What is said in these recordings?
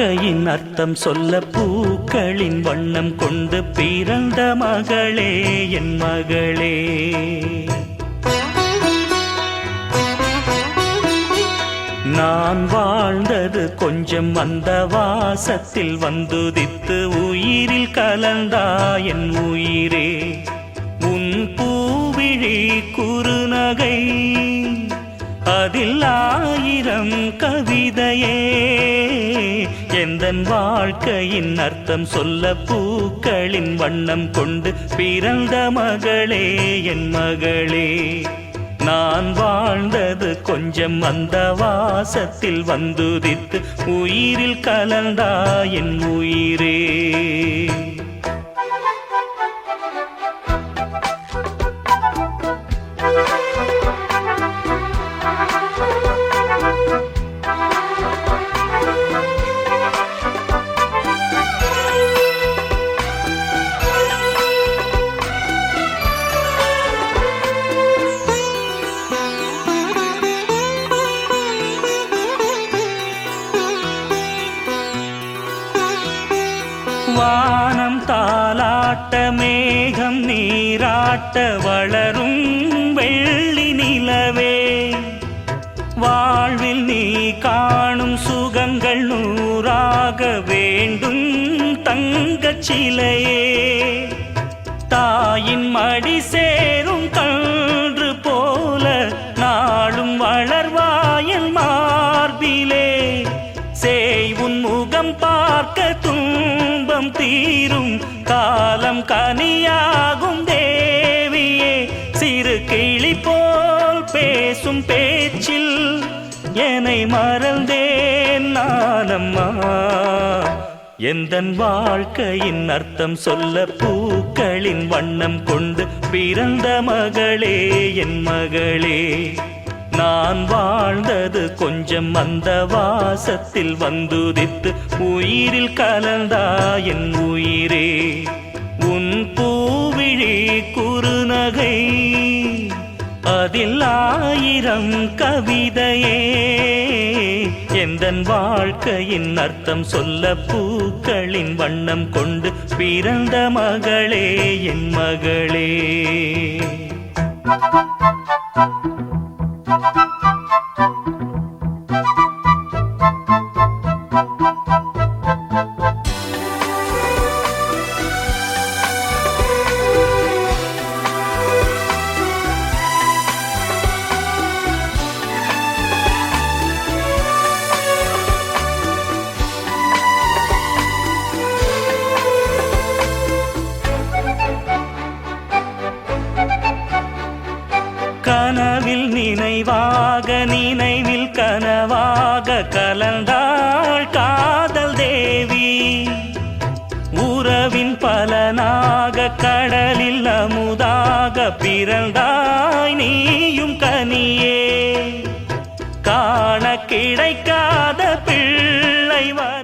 வாழ்க்கையின் அர்த்தம் சொல்ல பூக்களின் வண்ணம் கொண்டு பிறந்த மகளே என் மகளே. நான் வாழ்ந்தது கொஞ்சம் அந்த வாசத்தில் வந்துதித்து உயிரில் கலந்தா என் உயிரே. உன் பூவிழி குறுநகை அதில் 1000 கவிதையே. எந்தன் வாழ்க்கையின் அர்த்தம் சொல்ல பூக்களின் வண்ணம் கொண்டு பிறந்த மகளே என் மகளே. நான் வாழ்ந்தது கொஞ்சம் அந்த வாசத்தில் வந்துதித்து உயிரில் கலந்தா என் உயிரே. வானம் தாலாட்ட மேகம் நீராட்ட வளரும் வெள்ளி நிலவே. வாழ்வில் நீ காணும் சுகங்கள் 100ஆக வேண்டும் தங்கச் சிலையே. தாயின் மடி சேரும் கன்று போல நாளும் வளர்வாயன் மார்பிலே. சேய் உன் முகம் பார்க்க துன்பம் தீரும் காலம் கனியாகும் தேவியே. சிறு கிளி போல் பேசும் பேச்சில் என்னை மறந்தேன் நானம்மா. எந்தன் வாழ்க்கையின் அர்த்தம் சொல்ல பூக்களின் வண்ணம் கொண்டு பிறந்த மகளே என் மகளே. நான் வாழ்ந்தது கொஞ்சம் அந்த வாசத்தில் வந்துதித்து உயிரில் கலந்தா என் உயிரே. உன் பூவிழி குறுநகை அதில் 1000 கவிதையே. எந்தன் வாழ்க்கையின் அர்த்தம் சொல்ல பூக்களின் வண்ணம் கொண்டு பிறந்த மகளே என் மகளே. கனவில் நினைவாக நினைவில் கனவாக கலந்தாள் காதல் தேவி. உறவின் பலனாக கடலில் அமுதாக பிறந்தாய் நீயும் கனியே. காண கிடைக்காத பிள்ளை வர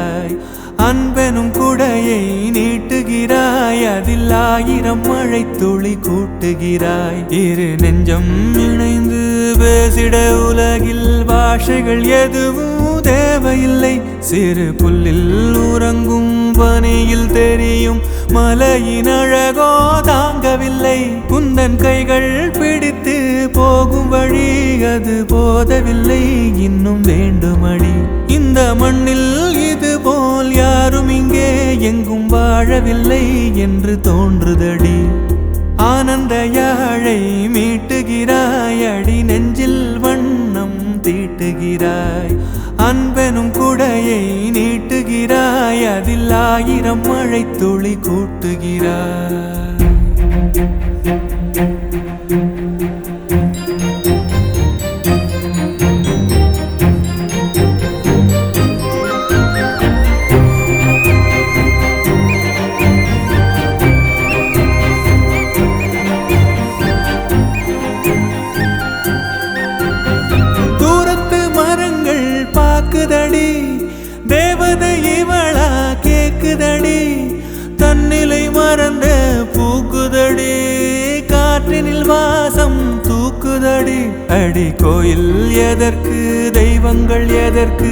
நீட்டுகிறாய் அன்பெனும் குடையை நீட்டுகிறாய் அதில் 1000 மழை துளி கூட்டுகிறாய் இரு நெஞ்சம் இணைந்து பேசிட உலகில் பாஷைகள் எதுவும் தேவையில்லை சிறு புல்லில் உறங்கும் பனியில் தெரியும் மலையின் அழகோ தாங்கவில்லை குந்தன் கைகள் பிடித்து போகும் வழி அது போதவில்லை இன்னும் வேண்டுமடி இந்த மண்ணில் இது போல் யாரும் இங்கே எங்கும் வாழவில்லை என்று தோன்றுதடி ஆனந்த யாழை மீட்டுகிறாய் அடி நெஞ்சில் வண்ணம் தீட்டுகிறாய் அன்பெனும் குடையை நீட்டுகிறாய் அதில் 1000 மழை துளி கூட்டுகிறாய் பாக்குதடி தேவதை இவளா கேக்குதடி தன்னிலை மறந்த பூக்குதடி காற்றினில் வாசம் தூக்குதடி அடி கோயில் எதற்கு தெய்வங்கள் எதற்கு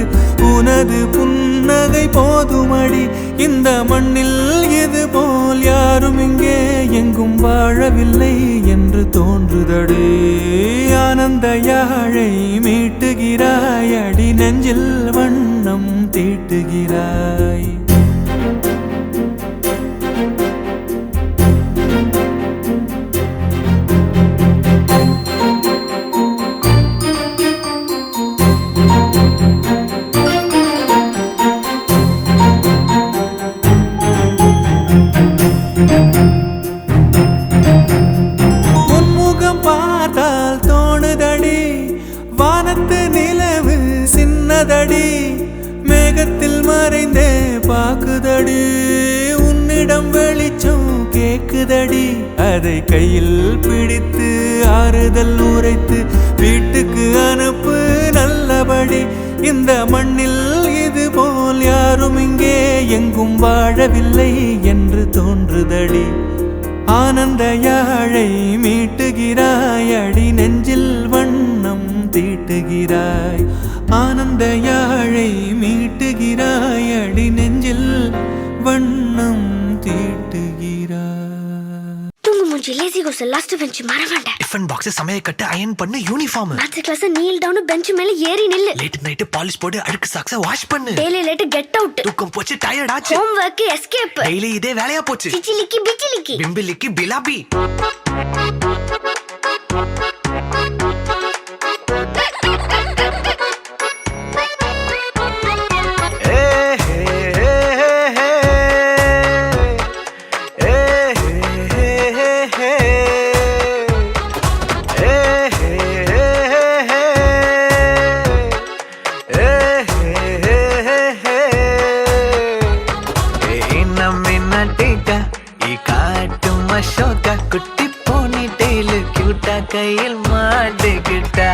உனது புன்னகை போதுமடி இந்த மண்ணில் இது போல் யாரும் இங்கே எங்கும் வாழவில்லை என்று தோன்றுதடி ஆனந்த யாழை மீட்டுகிறாய் அடி நெஞ்சில் வண்ணம் தீட்டுகிறாய் பார்த்தால் தோணுதடி வானத்து நிலவு சின்னதடி மேகத்தில் மறைந்தே பாக்குதடி உன்னிடம் வெளிச்சம் கேக்குதடி அதை கையில் பிடித்து ஆறுதல் உரைத்து வீட்டுக்கு அனுப்பு நல்லபடி இந்த மண்ணில் இது போல் யாரும் இங்கே எங்கும் வாழவில்லை என்று தோன்றுதடி ஆனந்த யாழை மீட்டுகிறாய் அடி நெஞ்சில் வண்ணம் தீட்டுகிறாய் ஆனந்த யாழை மீட்டுகிறாய் அடி நெஞ்சில் வண்ணம் தீட்டுகிறாய் தூங்கு மூஞ்சி லேசி கோஸ் லாஸ்ட் பெஞ்ச் மறவாண்ட டிஃபன் பாக்ஸ் சமையல் கட்டு அயன் பண்ணு uniform maths class kneel down bench மேல ஏறி நில்லு லேட் நைட் பாலிஷ் போட்டு அழுக்கு சாக்ஸ வாஷ் பண்ணு டெய்லி லேட் கெட் அவுட் தூக்கம் போச்சு டயர்ட் ஆச்சு ஹோம் வர்க் எஸ்கேப் டெய்லி இதே வேலையா போச்சு சிச்சிலிக்கி பிச்சிலிக்கி பிம்பிலிக்கி பிலாபி குட்டி போனி டெய்லு கியூட்டா கையில் மாட்டிக்கிட்டா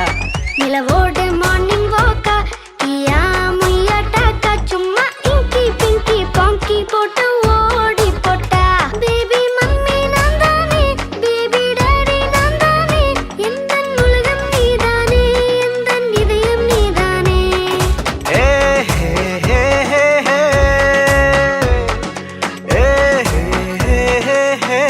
நிலவோடு மார்னிங் வாக்கா கியா முய்யா டாக்கா சும்மா இங்கி பிங்கி பாங்கி போட்டு ஓடி போட்டா பேபி மம்மி நான் தானே பேபி டாடி நான் தானே எந்தன் உலகம் நீதானே எந்தன் இதயம் நீதானே ஏ ஹே ஹே ஹே ஹே ஏ ஹே ஹே ஹே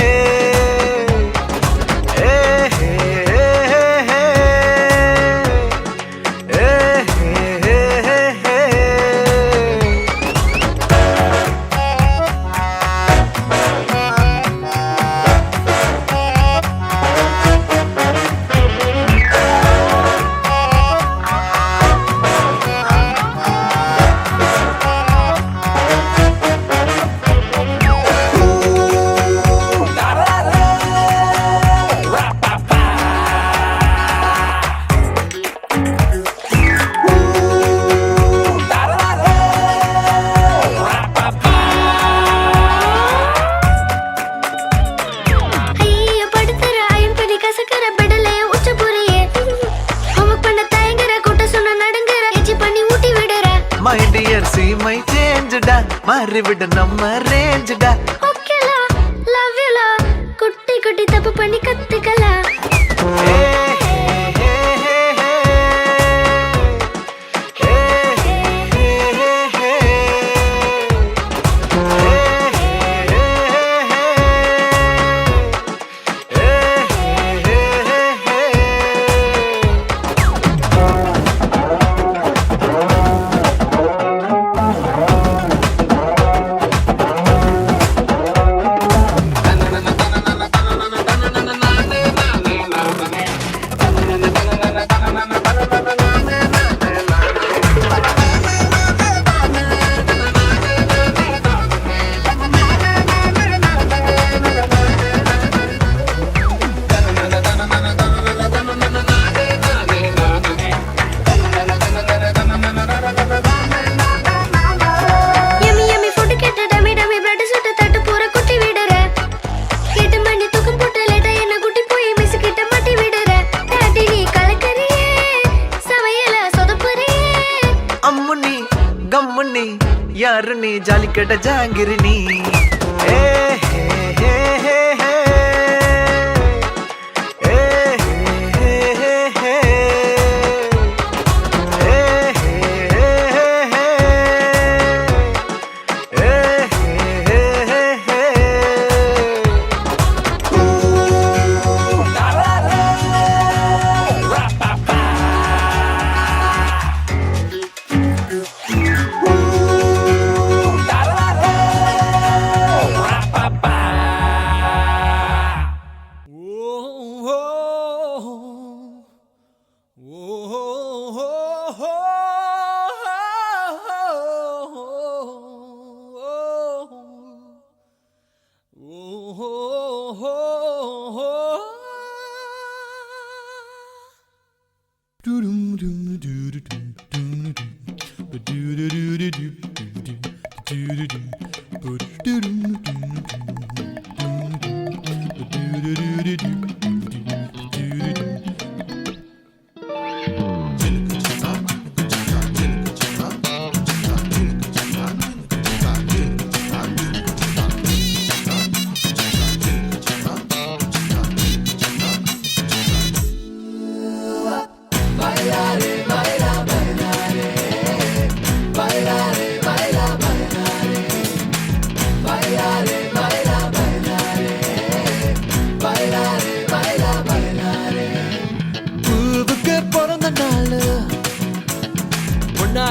டா மாறிவிடு நம்ம ரேஞ்சுடா ஓகேலா லவ் யூலா குட்டி குட்டி தப்பு பண்ணி கத்துக்கலாம் यार नी जाली कट जांगिर नी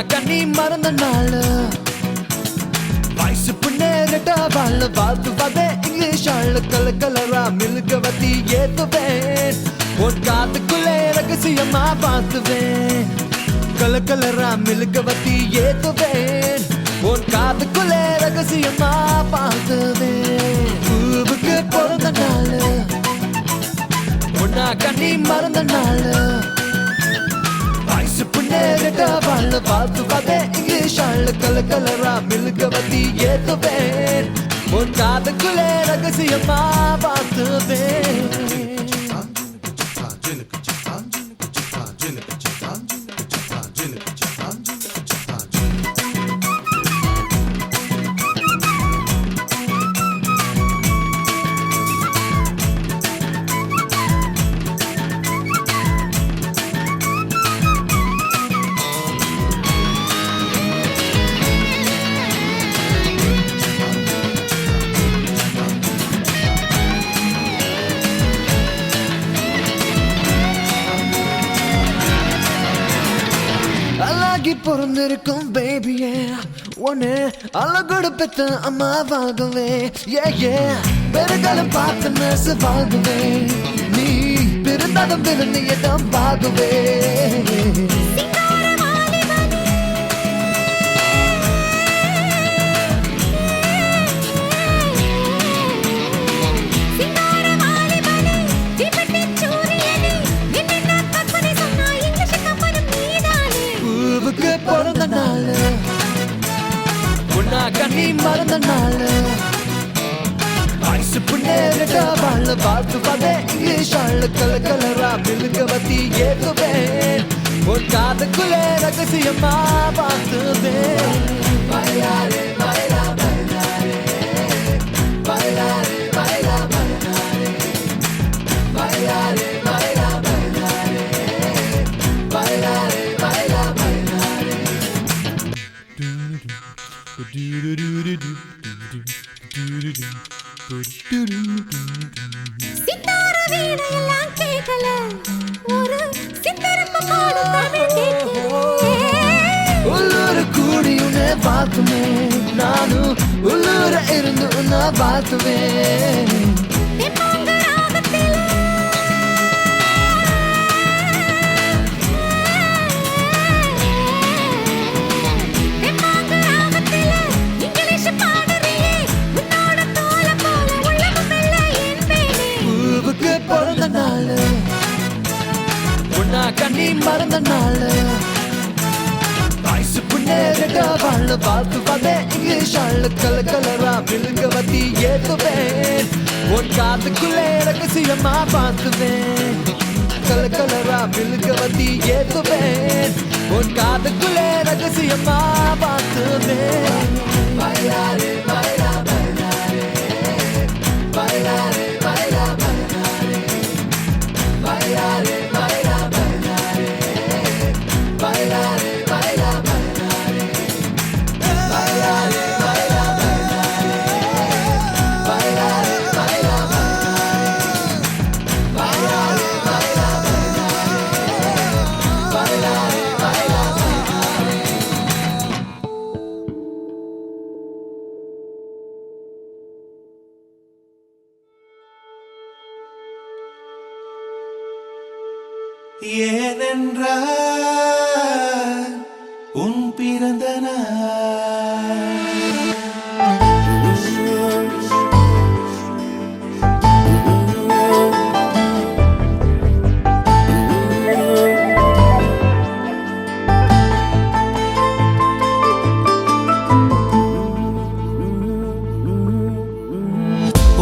கண்ணி மறந்த நாள் வயசு புண்ணேரட்டா வாழ வாழ்த்து வதே இங்கிலீஷ் ஆள் கலர் கலரா மில்க வத்தி ஏத்துவேன் உன் காத்துக்குள்ளே ரகசியமா பார்த்துவேன் கலர் கலரா மில்க வத்தி ஏத்துவேன் உன் காத்துக்குள்ளே ரகசியமா பார்த்துவேன் பூவுக்கு பிறந்த நாள் உன்னா கண்ணி மறந்த நாள் நேரட்டா வாழ வாழ்த்து வதே இங்கிலீஷ் ஆள் கலர் கலரா மில்க வத்தி ஏத்துவேன் உன் காதுக்குள்ளே ரகசியமா பார்த்துவேன் பொறந்திருக்கும் பேபியே ஒன்னு அழகோடு பெத்த அம்மாவாகவே பெருகாலம் பார்த்து நெசவாகவே நீ பிறந்தாலும் பிறந்த இடம் வாகவே பிறந்த நாள் உன்னா கண்ணி மறந்த நாள் வயசு புண்ணேரட்டா வாழ வாழ்த்து வதே இங்கிலீஷ் ஆள் கலர் கலரா மில்க வத்தி ஏத்துவேன் உன் காதுக்குள்ளே ரகசியமா பார்த்துவேன் சித்தார வீணையெல்லாம் கேட்கல ஒரு சித்தரப்பு பாடும் தமிழ் கேட்கிறேன் உள்ளூர் கூடி உன்னை பார்த்துமே நானும் உள்ளூர இருந்து உன்னை பார்த்துவேன் தெம்மாங்க ராகத்தில தெம்மாங்க ராகத்தில இங்கிலீஷ் பாடுறியே உன்னோட தோல போல உள்ளமும் இல்லை என் பேனே பூவுக்கு பிறந்த நாள் உன்னா கண்ணி மறந்த நாள் வயசு புண்ணேருக்க வாழ பார்த்து பார்த்தேன் இங்கிலீஷ் ஆளு கலரா விழுங்கவத்தி ஏத்துவேன் உன் காத்துக்குள்ளே ரகசியமா பார்த்துவேன் கலரா விழுங்கவத்தி ஏத்துவேன் உன் காத்துக்குள்ளே ரகசியமா பார்த்துவேன் பைலாரே பைலா பைலாரே பைலாரே பைலா பைலாரே பைலாரே பைலா பைலாரே பைலாரே பைலா பைலாரே பைலாரே பைலா பைலாரே பைலாரே பைலா பைலாரே பைலா பைலாரே பைலா ஏனென்றால் உன் பிறந்த நாள்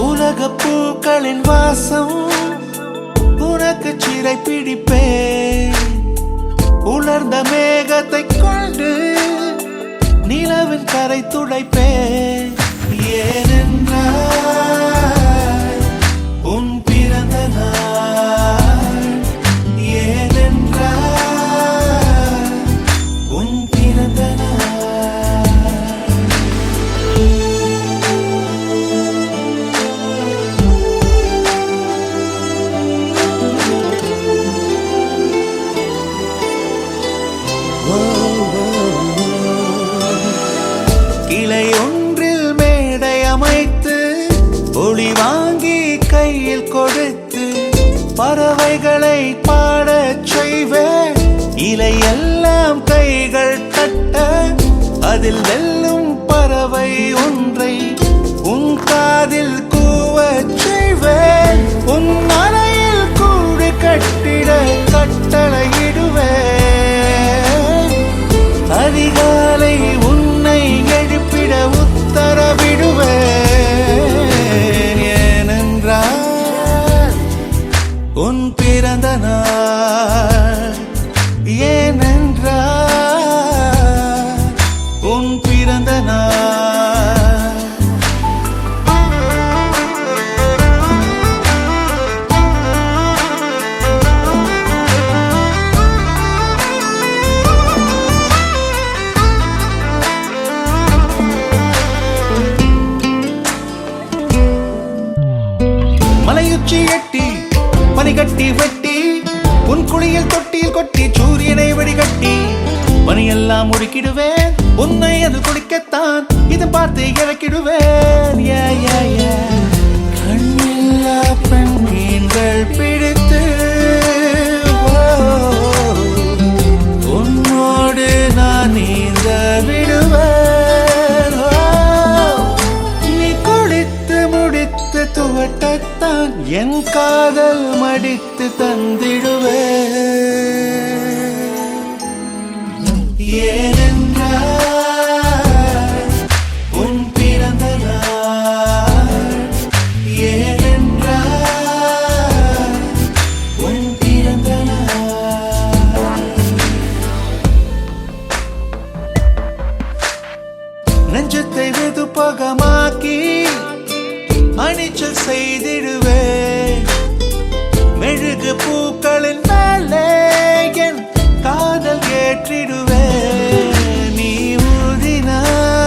உலகப் பூக்களின் வாசம் உனக்கு சிறை பிடிப்பேன் உலர்ந்த மேகத்தை கொண்டு நிலவின் கரை துடைப்பேன் ஏனென்றால் உன் பிறந்த நாள் ஏனென்றால் உன் பிறந்த நாள் கிளை ஒன்றில் மேடை அமைத்து ஒளி வாங்கி கையில் கொடுத்து பறவைகளை பாடச் செய்வேன் இலையெல்லாம் கைகள் தட்ட அதில் வெல்லும் பறவை ஒன்றை உன் காதில் கூவச் செய்வேன் உன் அறையில் கூடு கட்டிட கட்டளையிடுவேன் அதிகாலை உன்னை எழுப்பிட உத்தரவிடுவேன் ஏனென்றால் உன் பிறந்த நாள் ஏனென்றால் உன் பிறந்த நாள் மலையுச்சி எட்டி பனிகட்டி வெட்டி உன் குளியல் தொட்டியில் கொட்டி சூரியனை வடிகட்டி பனியெல்லாம் முடுக்கிடுவேன் உன்னை அது குடிக்கத்தான் இதை பார்த்து இறக்கிடுவேன் கண்ணில்லா பெண் மீன்கள் பிடித்து உன்னோடு நான் நீந்த விடுவேன் நீ குளித்து முடித்து துவட்டத்தான் என் காதல் மடித்து தந்திடுவேன் ஏனென்றால் உன் பிறந்த நாள் ஏனென்றால் உன் பிறந்த நாள் நெஞ்சத்தை வெதுப்பகமாக்கி அணிச்சல் செய்திடுவேன் மெழுகு பூக்களின் மேலே என் காதல் ஏற்றிடுவேன் நீ ஊதினார்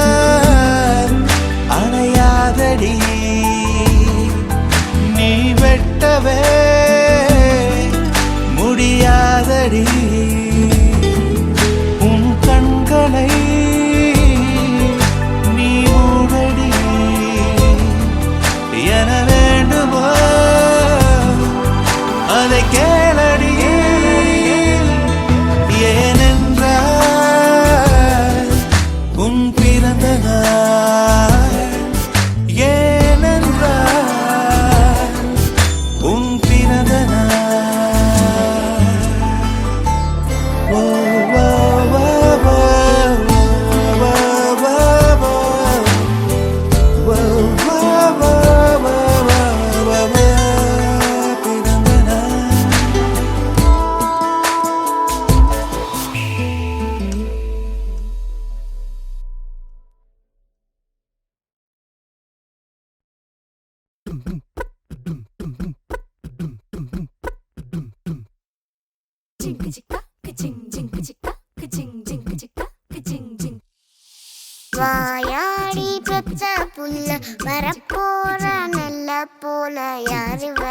வாயாடி பெத்த புள்ள வரப்போற நல்ல போல யாருவ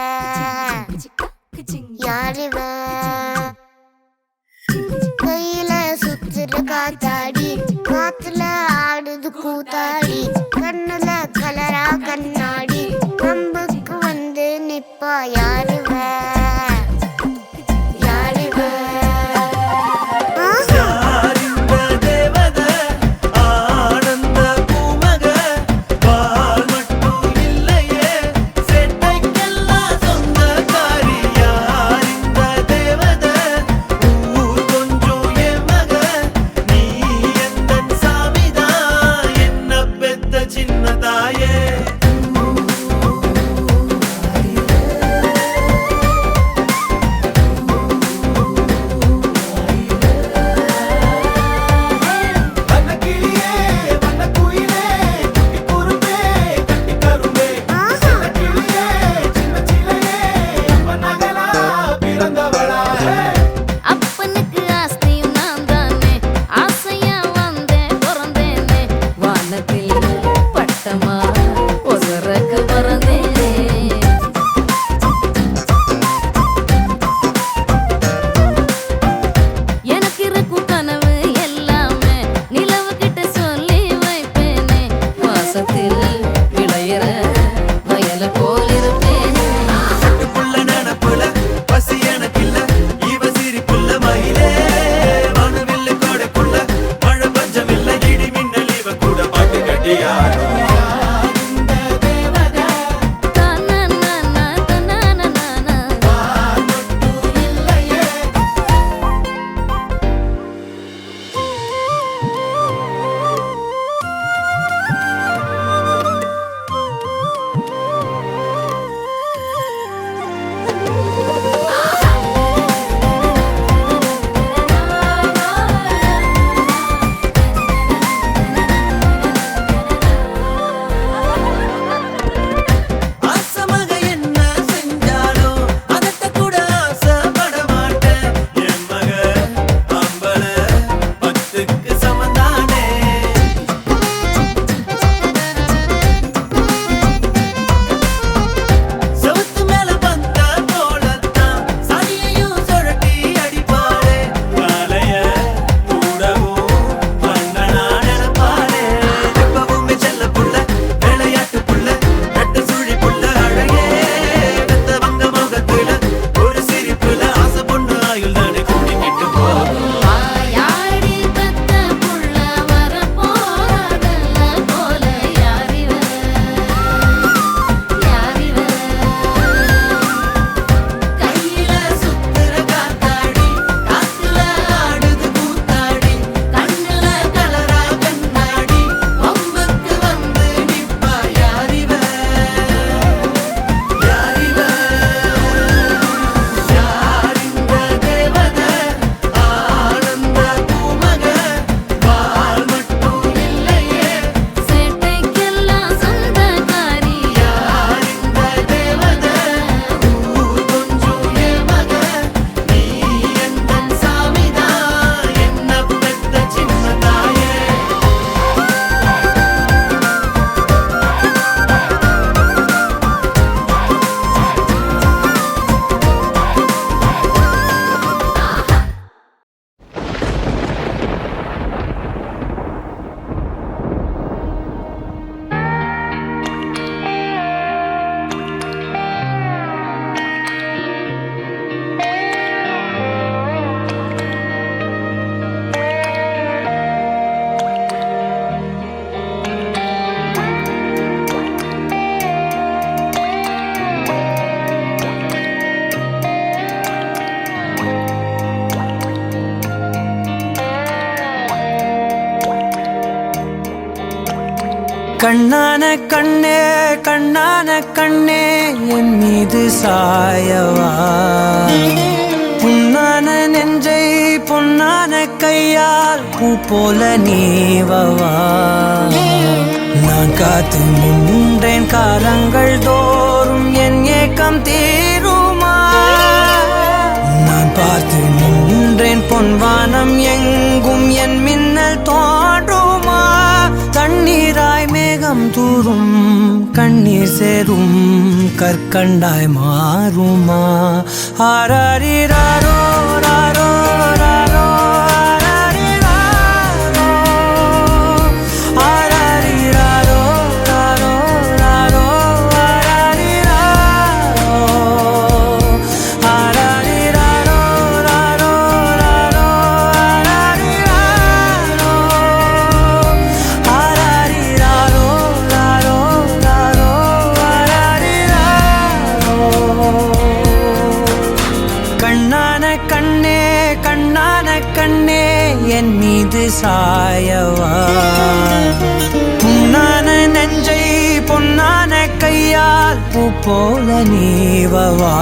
யாருவ கையில சுத்துற காத்தாடி காத்துல ஆடுது கூத்தாடி கண்ணுல கலரா கண்ணாடி கம்புக்கு வந்து நிப்பா யாருவ யாருவ யாரிந்த தேவத ஆனந்த பூமக பால் மட்டும் இல்லையே செட்டைக்கெல்லாம் சொந்தக்காரி யாரிந்த தேவத ஊர் கொஞ்சம் என் மக நீ எந்தன் சாமிதான் என்ன பெத்த சின்ன தாயே வண்ணக்கிளியே வண்ணக்குயிலே குட்டி குரும்பே கட்டி கரும்பே கிளியே சின்ன சிலையே அம்மன் நகலா பிறந்தவளா அப்பனுக்கு ஆஸ்தியும் நான் தானே ஆசையா வந்தேன் பிறந்தேனே வானத்தில் பட்டமா ஒசரக்கு பறந்தேனே எனக்கு இருக்கும் கனவு எல்லாமே நிலவு கிட்ட சொல்லி வைப்பேனே வாசத்தில் விளையிற வயல போல் இருப்பேனே புள்ள நனப்புல பசி எனக்கில்ல இவ சிரிப்புள்ள மயிலே வானவில்லு கோடைக்குள்ள மழை பஞ்சமில்ல இடி மின்னல் இவ கூட பாட்டு கட்டியாடும் தனனன தனனனன ஆசமக என்ன செஞ்சாலும் அதட்ட கூட ஆசைப்பட மாட்டேன் என் மக அம்பல பத்துக்கு சமந்தானே செவுத்து மேல வந்த போலத்தான் சனியையும் சுழட்டி அடிப்பாளே காலைய கூடவும் வந்தனா நினைப்பாளே எப்பவுமே செல்ல புள்ள விளையாட்டு புள்ள நட்டு சுழி புள்ள அழகே வெத்த வங்க முகத்துல ஒரு சிரிப்புல ஆசை பொண்ணு ஆயுள் தானே கூட்டிக்கிட்டு போகும் வாயாடி பெத்த புள்ள வரப்போறதல்ல போல யாரிவ யாரிவ கையில சுத்துற காத்தாடி காத்துல ஆடுது கூத்தாடி கண்ணுல கலரா கண்ணாடி வம்புக்கு வந்து நிப்பா யாரிவ யாரிவ யாரிந்த தேவத ஆனந்த பூமக பால் மட்டும் இல்லையே சேட்டைக்கெல்லாம் சொந்தக்காரி யாரிந்த தேவத ஊர் கொஞ்சம் என் மக நீ எந்தன் சாமிதான் என்ன பெத்த சின்ன தாயே கண்ணான கண்ணே கண்ணான கண்ணே என் மீது சாயவா புண்ணான நெஞ்சை பொன்னான கையால் பூ போல நீவவா நான் காத்து நின்றேன் காலங்கள் தோறும் என் ஏக்கம் தீருமா நான் பார்த்து நின்று பொன்வானம் எங்கும் என் மின்னல் தோன்றுமா தண்ணீராய் மேகம் தூரும் கண்ணீர் சேரும் கற்கண்டாய் மாறுமா ஆராரிராரோ ராரோ ராரோ என் மீது சாயவா புண்ணான நெஞ்சை பொன்னான கையால் பூ போல நீவவா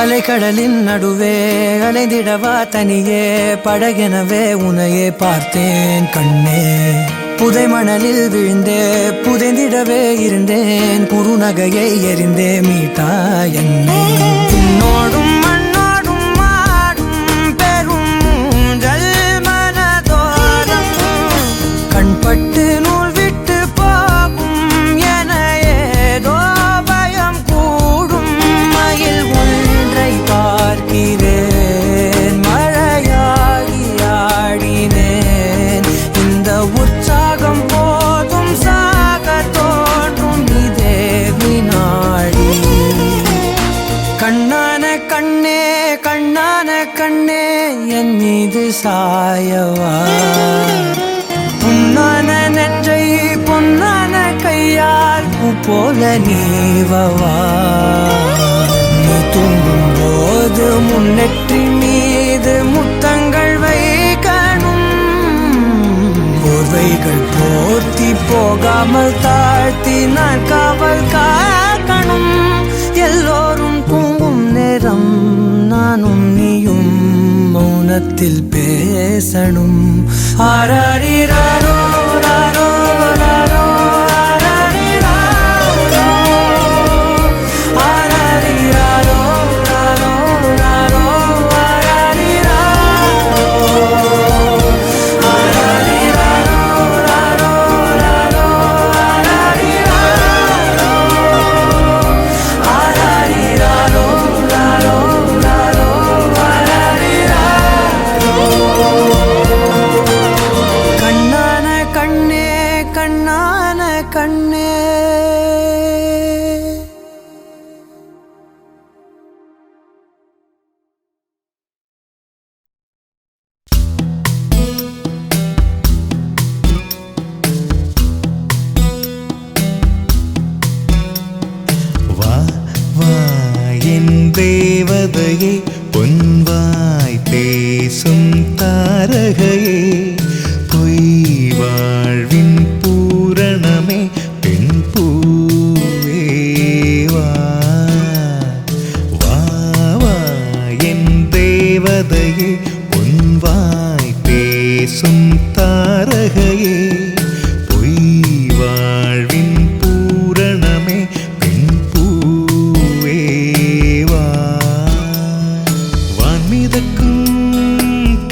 அலைக்கடலின் நடுவே அலைந்திடவா தனியே படகெனவே உனையே பார்த்தேன் கண்ணே புதை மணலில் விழுந்தே புதைந்திடவே இருந்தேன் குறுநகையை எறிந்தே மீட்டா என்னை உன்னோடும் மண்ணோடும் மாடும் பெரும் ஊஞ்சல் மனதோரம் கண்பட்டு நூல் விட்டு போகும் என ஏதோ பயம் கூடும் மயில் பார்க்கிறேன் மழையாகி ஆடினேன் இந்த உற்சாகம் போதும் சாக தோன்றும் இதே வினாடி கண்ணான கண்ணே கண்ணான கண்ணே என் மீது சாயவா புண்ணான நெஞ்சை பொன்னான கையால் பூ போல நீவவா தூங்கும் போது முன்னெற்றி மீது முத்தங்கள் வைக்கணும் போர்வைகள் போர்த்தி போகாமல் தாழ்த்தி நான் காவல் காக்கணும் எல்லோரும் தூங்கும் நேரம் நானும் நீயும் மௌனத்தில் பேசணும் ஆராரிராரோ ராரோ ராரோ தேவதையே பொன்வாய் பேசும் தாரகையே பொய் வாழ்வின் பூரணமே பெண் பூவேவா வா வா என் தேவதையே பொன்வாய் பேசும் தாரகையே பொய் வாழ்வின் பூரணமே பெண் பூவேவா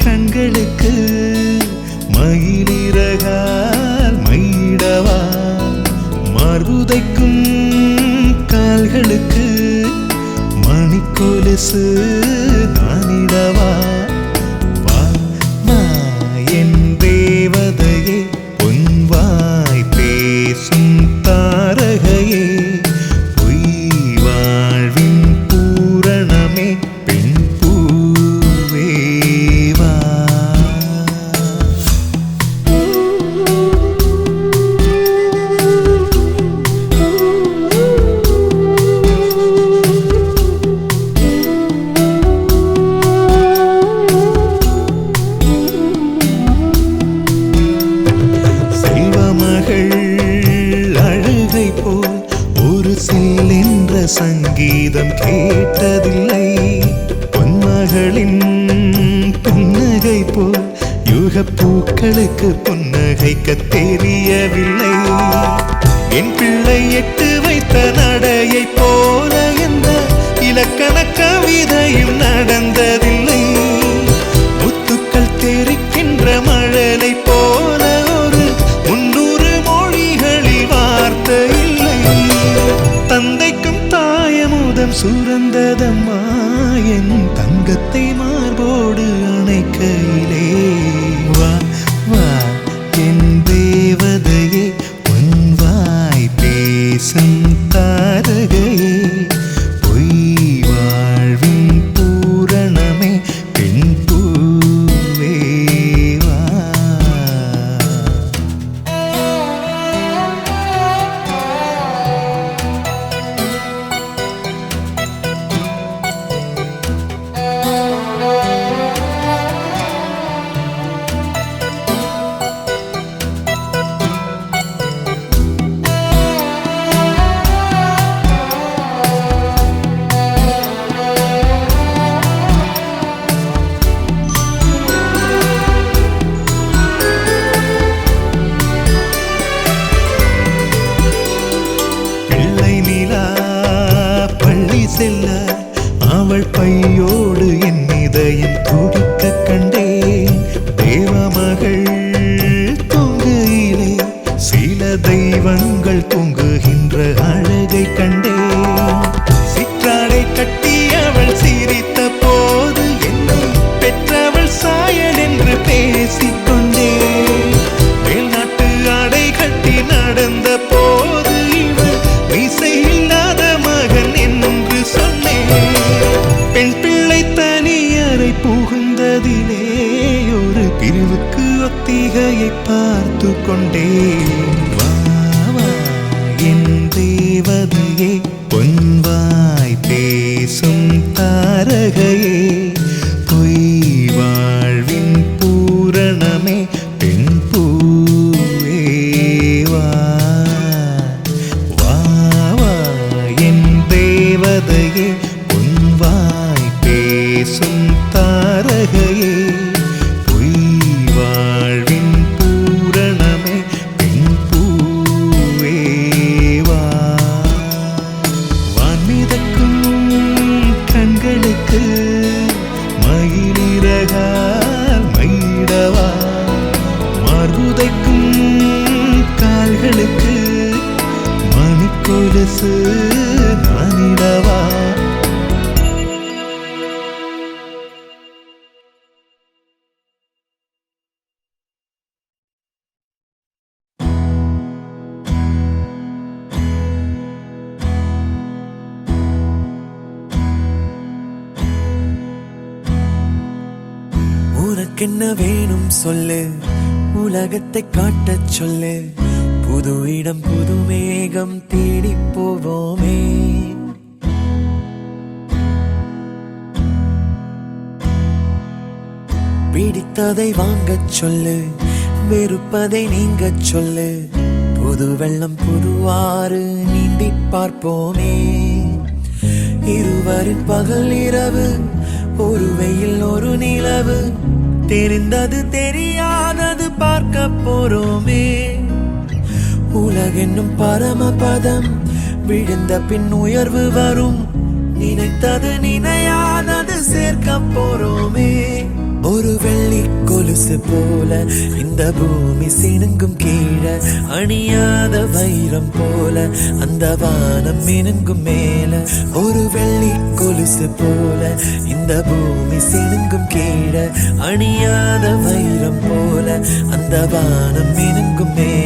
கண்களுக்கு மயிலிறகால் மயிடவா மார்புதைக்கும் கால்களுக்கு மணிக்கொலுசு நானிடவா வா வா என் தேவதையே பொன்வாய் பேசும் தாரகையே பொய் வாழ்வின் பூரணமே பெண் பூவேவா சில் என்ற சங்கீதம் கேட்டதில்லை. பொன்மகளின் புன்னகை போல் யுகப் பூக்களுக்கு புன்னகைக்க தெரியவில்லை. என் பிள்ளை எட்டு வைத்த நடையை போல எந்த இலக்கண கவிதையும் நடந்ததில்லை. முத்துக்கள் தெரிக்கின்ற மழலை போல ஒரு 300 மொழிகளில் வார்த்தை இல்லை. தந்தைக்கும் தாயமுதம் சுரந்ததம்மா என் தங்கத்தை மார்போடு அணைக்கையிலே. வா வா என் தேவதையே உன் வாய் பேசும் தாரகையே. பொய் வாழ்வின் பூரணமே பெண் பூவே வா. பிள்ளை நிலா பள்ளி செல்ல அவள் பையோடு என் இதயம் துடிக்க கண்டேன். தேவமகள் தூங்குயிலே சில தெய்வங்கள் தூங்குகின்ற அழகை கண்டேன். சிற்றாடை கட்டி அவள் சிரித்த போது என்னை பெற்றவள் சாயல் என்று பேசிக்கொண்டேன். மேல்நாட்டு ஆடை கட்டி நடந்த போது இவள் மீசை இல்லாத மகன் என்று சொன்னேன். பெண் பிள்ளை தனியறை புகுந்ததிலே ஒரு பிரிவுக்கு ஒத்திகையை பார்த்து கொண்டேன். வா வா என் தேவதையே பொன்வாய் பேசும் தாரகையே. பொய் வாழ்வின் பூரணமே பெண் பூவே வா. வா வா என் தேவதையே பொன்வாய் பேசும் தாரகையே. பொய் வாழ்வின் பூரணமே பெண் பூவே வா. வான்மிதக்கும் கண்களுக்கு மயிலிறகால் மயிடவா. மார்புதைக்கும் கால்களுக்கு மணிக்கொலுசு நானிடவா. உனக்கென்ன வேணும் சொல்லு, உலகத்தை காட்டச் சொல்லு. புது இடம் புது மேகம் தேடி போவோமே. பிடித்ததை வாங்கச் சொல்லு, வெறுப்பதை நீங்கச் சொல்லு. புது வெள்ளம் புது ஆறு நீந்தி பார்ப்போமே. இருவரின் பகல் இரவு, ஒரு வெயில் ஒரு நிலவு. தெரிந்தது தெரியாதது பார்க்க போறோமே. உலகென்னும் பரமபதம் விழுந்த பின் உயர்வு வரும். நினைத்தது நினையாதது சேர்க்க போறோமே. ஒரு வெள்ளி கொலுசு போல இந்த பூமி சினுங்கும் கீழே. அணியாத வைரம் போல அந்த வானம் மினுங்கும் மேல. ஒரு வெள்ளி கொலுசு போல இந்த பூமி சினுங்கும் கீழே. அணியாத வைரம் போல அந்த வானம் மினுங்கும் மேல.